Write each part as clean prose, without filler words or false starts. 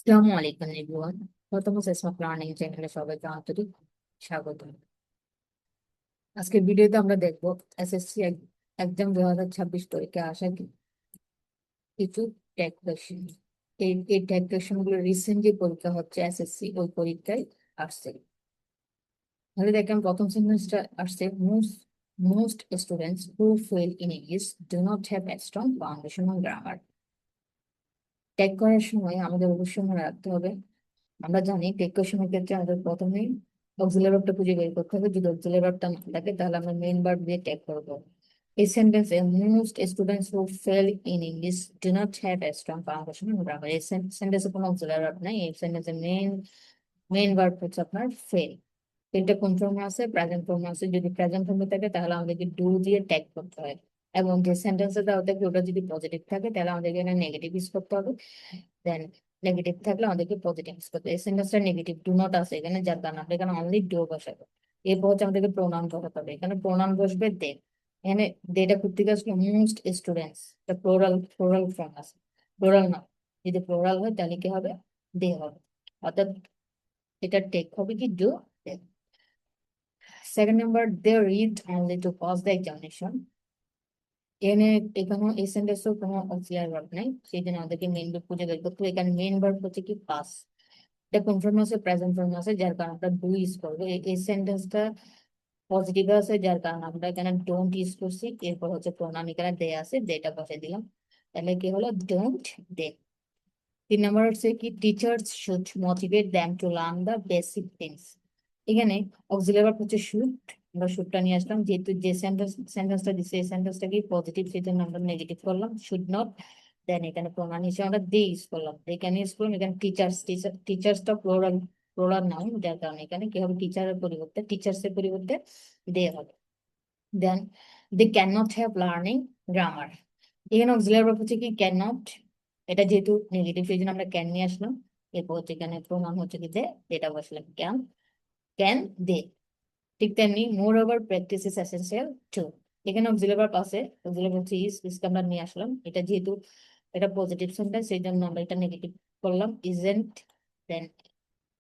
আসসালামু আলাইকুম এভরিওয়ান। প্রথম স্মার্ট লার্নিং চ্যানেলে সবাইকে আন্তরিক স্বাগত। আজকের ভিডিওতে আমরা দেখব এসএসসি এক্সাম 2026 পরীক্ষা আসা কিছু ট্যাগ কোয়েশ্চেন। এই ট্যাগ কোয়েশ্চেন গুলো রিসেন্ট যে পরীক্ষা হচ্ছে এসএসসি ওই পরীক্ষায় আসছে। তাহলে দেখেন প্রথম সেন্টেন্সটা আসছে, most students who fail in English do not have a strong foundation on grammar. Tag করার সময় আমাদের অবশ্যই মনে রাখতে হবে, আমরা জানি টেক কোয়েশনের ক্ষেত্রে আমাদের প্রথমেই অক্সিলারি ভার্বটা খুঁজে বের করতে হবে। যদি অক্সিলারি ভার্বটা না থাকে তাহলে আমরা মেইন ভার্ব দিয়ে ট্যাগ করবো। এই সেন্টেন্সে most students who fail in English do not have a strong foundation in grammar. এই সেন্টেন্সে কোনো অক্সিলারি ভার্ব নাই। এই সেন্টেন্সে মেইন ভার্ব হচ্ছে আপনার ফেল। এটা কোন ফর্মে আছে? প্রেজেন্ট ফর্মে আছে। যদি প্রেজেন্ট ফর্মে থাকে তাহলে আমাদেরকে ডু দিয়ে ট্যাগ করতে হয়, এবং যে সেন্টেন্সে দেওয়া থাকে ওটা যদি পজিটিভ থাকে তাহলে আমাদেরকে এখানে নেগেটিভ ইউজ করতে হবে। দেন নেগেটিভ থাকলে আমাদেরকে পজিটিভ ইউজ করতে হবে। এই সেন্টেন্সটা নেগেটিভ, ডু নট আছে এখানে, যার কারণে আমরা এখানে অনলি ডু বসাবো। এরপর হচ্ছে আমাদেরকে প্রোনাউন বসাতে হবে। এখানে প্রোনাউন বসবে দে। এখানে দেটা কোথেকে আসলে? মোস্ট স্টুডেন্টস, এটা প্লোরাল প্লোরাল ফর্ম আছে, প্লোরাল না। যদি প্লোরাল হয় তাহলে কি হবে? দে হবে। অর্থাৎ এটা টেক হবে কি do. Second number, they read only to pass the examination. এখানে এখানে এই সেন্টেন্সেও কোনো অক্সিলারি ভার্ব নাই, সেই জন্য আমাদেরকে মেইন ভার্ব খুঁজে বের করতে হবে। এখানে মেইন ভার্ব হচ্ছে কি পাস। এটা কোন ফর্ম আছে? প্রেজেন্ট ফর্ম আছে, যার কারণে আমরা ডু ইউজ করবো। এই সেন্টেন্সটা পজিটিভ আছে, যার কারণে আমরা এখানে ডোন্ট ইউজ করছি। এরপর হচ্ছে প্রোনাউন এখানে দে আছে, দেটা বসে দিলাম। তাহলে কি হলো? Don't they. তিন নম্বর হচ্ছে কি, teachers should motivate them to learn the basic things. এখানে অক্সিলারি ভার্ব হচ্ছে শুড, আমরা শুডটা নিয়ে আসলাম। যেহেতু যে সেন্টেন্সটা দিচ্ছে এই সেন্টেন্সটা কি পজিটিভ, সেই জন্য আমরা নেগেটিভ করলাম, শুড নট। দেন এখানে প্রোনাউন হিসেবে আমরা দে ইউজ করলাম, এখানে ইউজ করলাম। এখানে টিচার্সটা প্লোরাল, প্লোরাল নাউন, যার কারণে এখানে কি হবে? টিচারের পরিবর্তে টিচার্স এর পরিবর্তে দে হবে। Then they can not have learning grammar. এখানে অক্সিলারি ভার্ব হচ্ছে কি ক্যান নট, এটা যেহেতু নেগেটিভ সেই জন্য আমরা ক্যান নিয়ে আসলাম। এরপর হচ্ছে এখানে প্রোনাউন হচ্ছে কি দে, এটা বসলাম ক্যান, ক্যান দে। ঠিক তেমনি moreover practice is essential too. এখানে অক্সিলারি ভার্ব আছে, অক্সিলারি হচ্ছে ইজকে আমরা নিয়ে আসলাম। এটা যেহেতু এটা পজিটিভ সেন্টেন্স সেই জন্য আমরা এটা নেগেটিভ করলাম, ইজেন্ট। দেন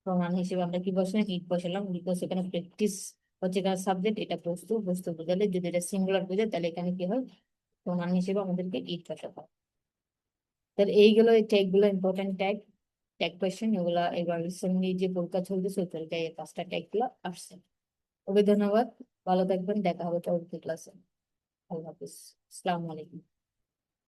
প্রমাণ হিসেবে আমরা কি বসালাম? ইট বসালাম, বিকজ এখানে প্র্যাকটিস হচ্ছে এখানে সাবজেক্ট, এটা বস্তু, বস্তু বোঝালে যদি এটা সিঙ্গুলার বোঝায় তাহলে এখানে কি হয়? প্রমাণ হিসেবে আমাদেরকে ইট বসাতে হয়। তাহলে এইগুলো, এই ট্যাগ গুলো ইম্পর্টেন্ট ট্যাগ, ট্যাগ কোয়েশ্চেন এগুলা এবার রিসেন্টলি যে পরীক্ষা চলতেছে ওই পরীক্ষায় এই পাঁচটা ট্যাগ গুলো আসছে। ওকে, ধন্যবাদ। ভালো থাকবেন, দেখা হবে পরবর্তী ক্লাসে। আল্লাহ হাফিজ। আসসালামু আলাইকুম।